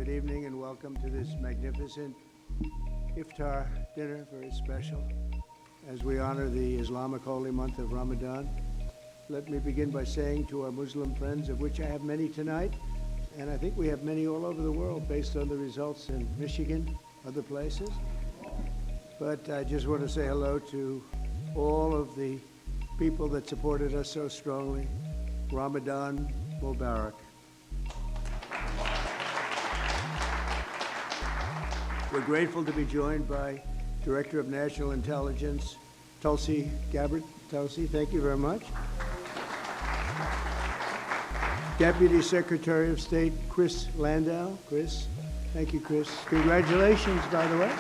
good evening and welcome to this magnificent Iftar dinner, very special, as we honor the Islamic holy month of Ramadan. Let me begin by saying to our Muslim friends, of which I have many tonight, and I think we have many all over the world based on the results in Michigan, other places. But I just want to say hello to all of the people that supported us so strongly. Ramadan Mubarak. We're grateful to be joined by Director of National Intelligence, Tulsi Gabbard. Tulsi, thank you very much. Deputy Secretary of State, Chris Landau. Chris, thank you, Chris. Congratulations, by the way.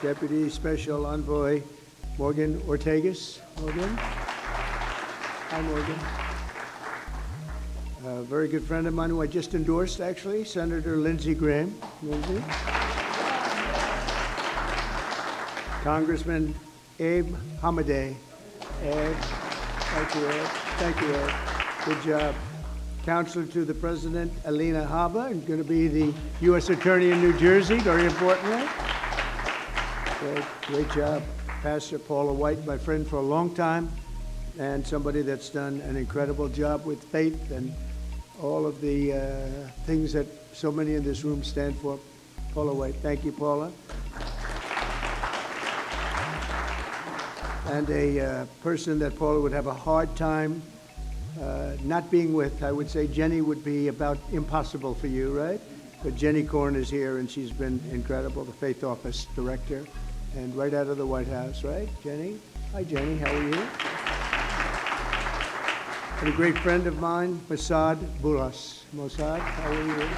Deputy Special Envoy, Morgan Ortegas. Morgan. Hi, Morgan. A very good friend of mine who I just endorsed, actually, Senator Lindsey Graham. Lindsey. Congressman Abe Hamadeh. Abe, thank you, Abe. Thank you, Abe. Good job. Counselor to the President, Alina Habba, and going to be the U.S. Attorney in New Jersey, very importantly. Great job. Pastor Paula White, my friend for a long time, and somebody that's done an incredible job with faith and all of the things that so many in this room stand for. Paula White. Thank you, Paula. And a person that Paula would have a hard time not being with. I would say Jenny would be about impossible for you, right? But Jenny Korn is here, and she's been incredible, the Faith Office Director, and right out of the White House, right? Jenny? Hi, Jenny. How are you? And a great friend of mine, Mossad Bouras. Mossad, how are you?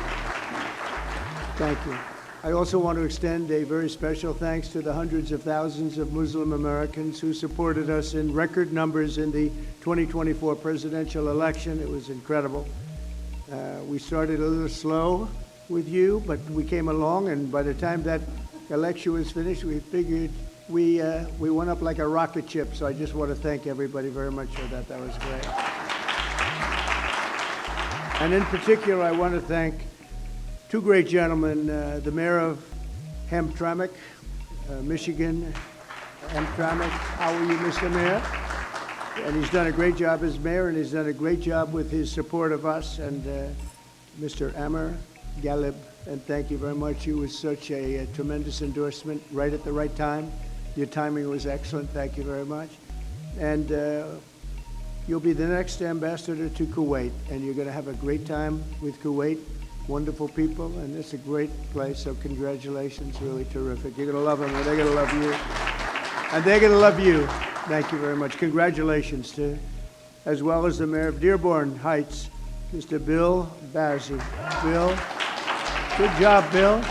Thank you. I also want to extend a very special thanks to the hundreds of thousands of Muslim Americans who supported us in record numbers in the 2024 presidential election. It was incredible. We started a little slow with you, but we came along, and by the time that election was finished, we figured we went up like a rocket ship. So I just want to thank everybody very much for that. That was great. And in particular, I want to thank two great gentlemen, the mayor of Hamtramck, Michigan. Hamtramck, how are you, Mr. Mayor? And he's done a great job as mayor, and he's done a great job with his support of us. And Mr. Amr Galib, and thank you very much. You was such a tremendous endorsement right at the right time. Your timing was excellent. Thank you very much. And you'll be the next ambassador to Kuwait, and you're going to have a great time with Kuwait. Wonderful people, and it's a great place, so congratulations, really terrific. You're going to love them, and they're going to love you. And they're going to love you. Thank you very much. Congratulations to, as well as the mayor of Dearborn Heights, Mr. Bill Bazzi. Bill, good job, Bill.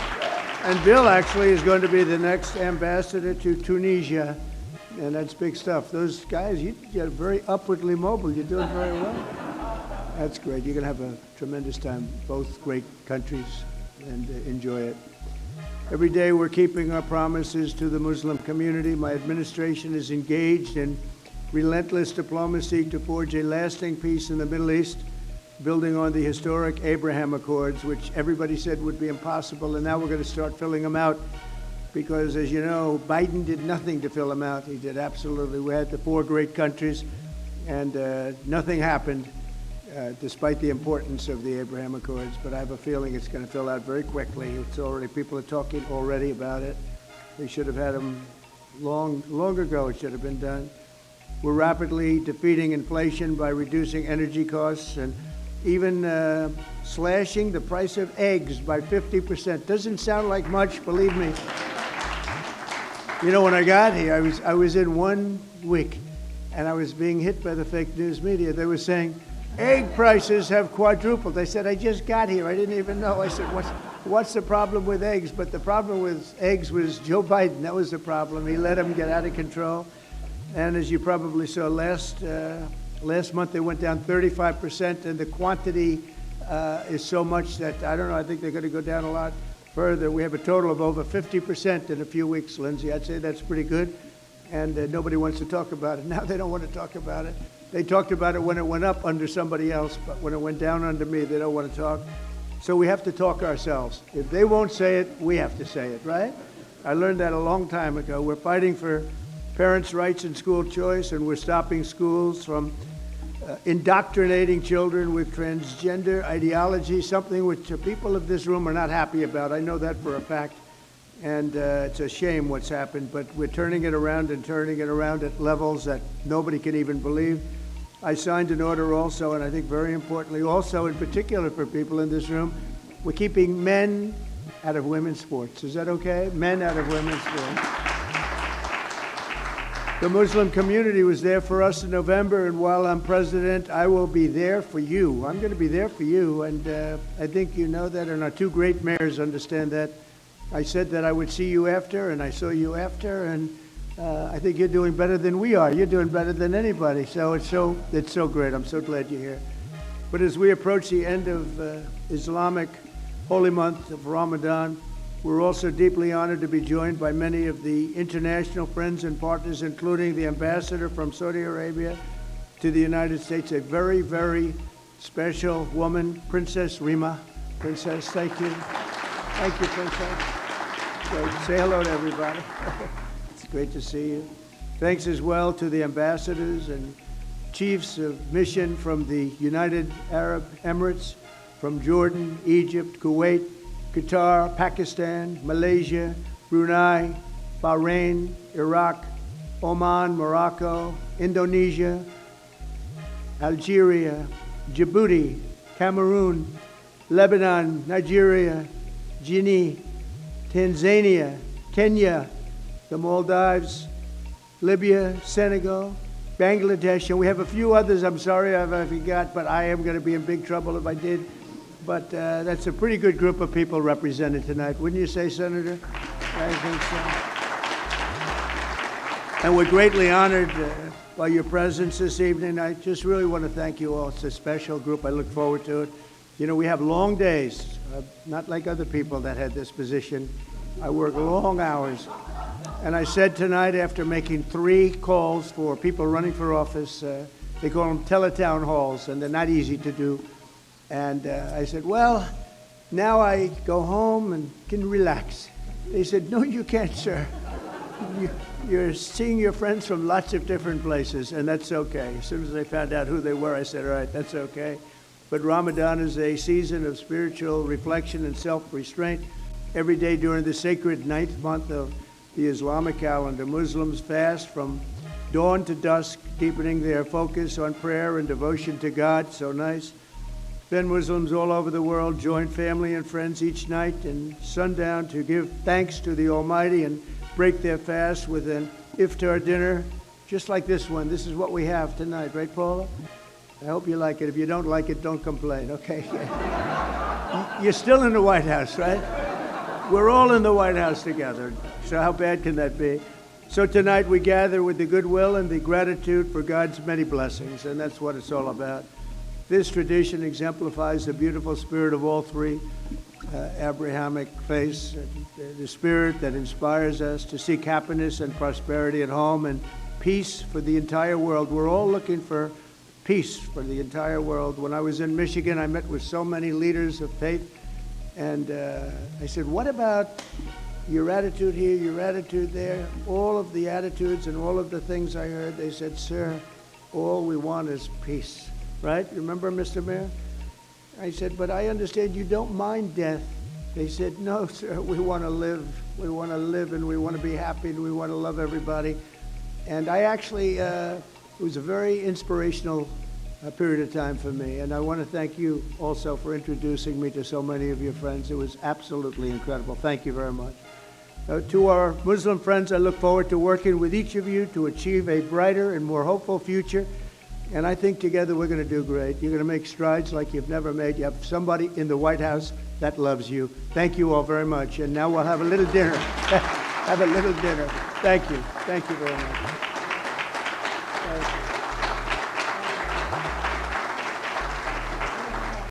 And Bill actually is going to be the next ambassador to Tunisia, and that's big stuff. Those guys, you're very upwardly mobile. You're doing very well. That's great. You're going to have a tremendous time, both great countries, and enjoy it. Every day we're keeping our promises to the Muslim community. My administration is engaged in relentless diplomacy to forge a lasting peace in the Middle East, building on the historic Abraham Accords, which everybody said would be impossible, and now we're going to start filling them out because, as you know, Biden did nothing to fill them out. He did absolutely. We had the four great countries, and nothing happened. Despite the importance of the Abraham Accords, but I have a feeling it's going to fill out very quickly. It's already, people are talking already about it. They should have had them long ago. It should have been done. We're rapidly defeating inflation by reducing energy costs and even slashing the price of eggs by 50%. Doesn't sound like much, believe me. You know, when I got here, I was in 1 week, and I was being hit by the fake news media. They were saying, egg prices have quadrupled. I said, I just got here. I didn't even know. I said, what's the problem with eggs? But the problem with eggs was Joe Biden. That was the problem. He let them get out of control. And as you probably saw last month, they went down 35%, and the quantity is so much that, I don't know, I think they're going to go down a lot further. We have a total of over 50% in a few weeks, Lindsay. I'd say that's pretty good. And nobody wants to talk about it. Now they don't want to talk about it. They talked about it when it went up under somebody else, but when it went down under me, they don't want to talk. So we have to talk ourselves. If they won't say it, we have to say it, right? I learned that a long time ago. We're fighting for parents' rights and school choice, and we're stopping schools from indoctrinating children with transgender ideology, something which the people of this room are not happy about. I know that for a fact. And it's a shame what's happened, but we're turning it around and turning it around at levels that nobody can even believe. I signed an order also, and I think very importantly also, in particular for people in this room, we're keeping men out of women's sports. Is that okay? Men out of women's sports. The Muslim community was there for us in November, and while I'm president, I will be there for you. I'm going to be there for you, and I think you know that, and our two great mayors understand that. I said that I would see you after, and I saw you after, and I think you're doing better than we are. You're doing better than anybody, so it's so great. I'm so glad you're here. But as we approach the end of Islamic holy month of Ramadan, we're also deeply honored to be joined by many of the international friends and partners, including the ambassador from Saudi Arabia to the United States, a very, very special woman, Princess Rima. Princess, thank you. Thank you, Princess. Great. Say hello to everybody. It's great to see you. Thanks as well to the ambassadors and chiefs of mission from the United Arab Emirates, from Jordan, Egypt, Kuwait, Qatar, Pakistan, Malaysia, Brunei, Bahrain, Iraq, Oman, Morocco, Indonesia, Algeria, Djibouti, Cameroon, Lebanon, Nigeria, Guinea, Tanzania, Kenya, the Maldives, Libya, Senegal, Bangladesh, and we have a few others. I'm sorry if I forgot, but I am going to be in big trouble if I did. But that's a pretty good group of people represented tonight. Wouldn't you say, Senator? I think so. And we're greatly honored by your presence this evening. I just really want to thank you all. It's a special group. I look forward to it. You know, we have long days, not like other people that had this position. I work long hours. And I said tonight, after making 3 calls for people running for office, they call them teletown halls, and they're not easy to do. And I said, well, now I go home and can relax. They said, no, you can't, sir. You're seeing your friends from lots of different places, and that's okay. As soon as I found out who they were, I said, all right, that's okay. But Ramadan is a season of spiritual reflection and self-restraint. Every day during the sacred 9th month of the Islamic calendar, Muslims fast from dawn to dusk, deepening their focus on prayer and devotion to God. So nice. Then Muslims all over the world join family and friends each night and sundown to give thanks to the Almighty and break their fast with an Iftar dinner, just like this one. This is what we have tonight, right, Paula? I hope you like it. If you don't like it, don't complain, okay? You're still in the White House, right? We're all in the White House together, so how bad can that be? So tonight we gather with the goodwill and the gratitude for God's many blessings, and that's what it's all about. This tradition exemplifies the beautiful spirit of all 3 Abrahamic faiths, the spirit that inspires us to seek happiness and prosperity at home and peace for the entire world. We're all looking for peace for the entire world. When I was in Michigan, I met with so many leaders of faith, and I said, what about your attitude here, your attitude there? All of the attitudes and all of the things I heard, they said, sir, all we want is peace. Right? Remember, Mr. Mayor? I said, but I understand you don't mind death. They said, no, sir, we want to live. We want to live, and we want to be happy, and we want to love everybody. And I actually, it was a very inspirational period of time for me. And I want to thank you also for introducing me to so many of your friends. It was absolutely incredible. Thank you very much. To our Muslim friends, I look forward to working with each of you to achieve a brighter and more hopeful future. And I think together we're going to do great. You're going to make strides like you've never made. You have somebody in the White House that loves you. Thank you all very much. And now we'll have a little dinner. Have a little dinner. Thank you. Thank you very much. Thank you.